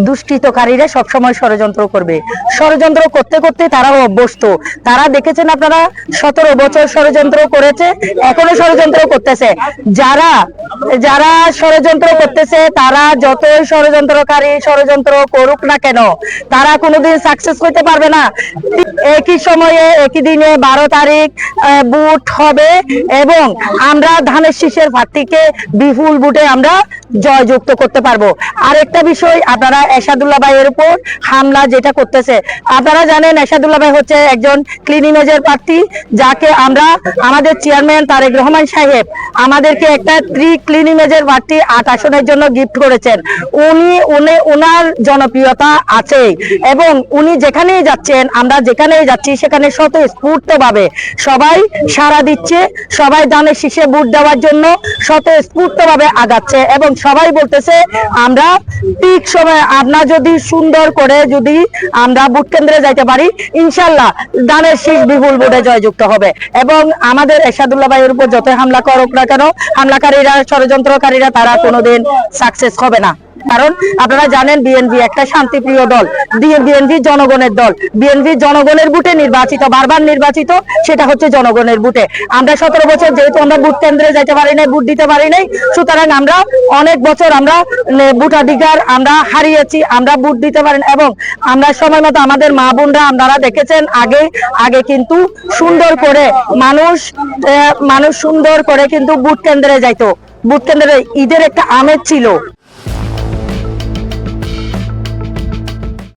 দুষ্কৃতকারীরা সবসময় ষড়যন্ত্র করবে। ষড়যন্ত্র করতে করতে তারা অভ্যস্ত। তারা দেখেছেন আপনারা 17 বছর ষড়যন্ত্র করেছে, এখনো ষড়যন্ত্র করতেছে। যারা যারা ষড়যন্ত্র করতেছে, তারা যতই ষড়যন্ত্র করুক না কেন, তারা কোনোদিন সাকসেস করতে পারবে না। একই সময়ে একই দিনে 12 তারিখ ভোট হবে এবং আমরা ধানের শীষের প্রার্থীকে বিপুল ভোটে আমরা জয়যুক্ত করতে পারবো। আরেকটা বিষয়, আপনারা এরশাদুল্লাহ ভাইয়ের উপর হামলা যেটা করতেছে, আপনারা জানেন এরশাদুল্লাহ ভাই হচ্ছে একজন ক্লিন ইমেজের প্রার্থী, যাকে আমরা আমাদের চেয়ারম্যান তারেক রহমান সাহেব আমাদেরকে একটা ক্লিন ইমেজের প্রার্থী 8 আসনের জন্য গিফট করেছেন। উনার জনপ্রিয়তা আছে এবং উনি যেখানেই যাচ্ছেন, আমরা যেখানেই যাচ্ছি সেখানে স্বতঃস্ফূর্তভাবে সবাই সাড়া দিচ্ছে, সবাই ধানের শীষে ভোট দেওয়ার জন্য স্বতঃস্ফূর্তভাবে আগাচ্ছে এবং সবাই বলতেছে আমরা ঠিক সময় আমরা যদি সুন্দর করে যদি আমরা ভোট কেন্দ্রে যাইতে পারি, ইনশাল্লাহ ধানের শীষ বিপুল ভোটে জয়যুক্ত হবে। এবং আমাদের এরশাদুল্লাহ ভাইয়ের উপর যত হামলা করুক না কেন, হামলাকারীরা ষড়যন্ত্রকারীরা তারা কোনোদিন সাকসেস হবে না। কারণ আপনারা জানেন বিএনপি একটা শান্তিপ্রিয় দল, বিএনপি জনগণের দল, বিএনপি জনগণের ভোটে নির্বাচিত, বারবার নির্বাচিত, সেটা হচ্ছে জনগণের ভোটে। আমরা 17 বছর যেহেতু আমরা ভোট কেন্দ্রে যাইতে পারি নাই, ভোট দিতে পারি নাই, সুতরাং আমরা অনেক বছর আমরা ভোটাধিকার আমরা হারিয়েছি, আমরা ভোট দিতে পারি না। এবং আমরা সময় মতো আমাদের মা বোনরা আপনারা দেখেছেন আগে কিন্তু সুন্দর করে মানুষ সুন্দর করে কিন্তু ভোট কেন্দ্রে যাইতো। ভোট কেন্দ্রে ঈদের একটা আমেজ ছিল।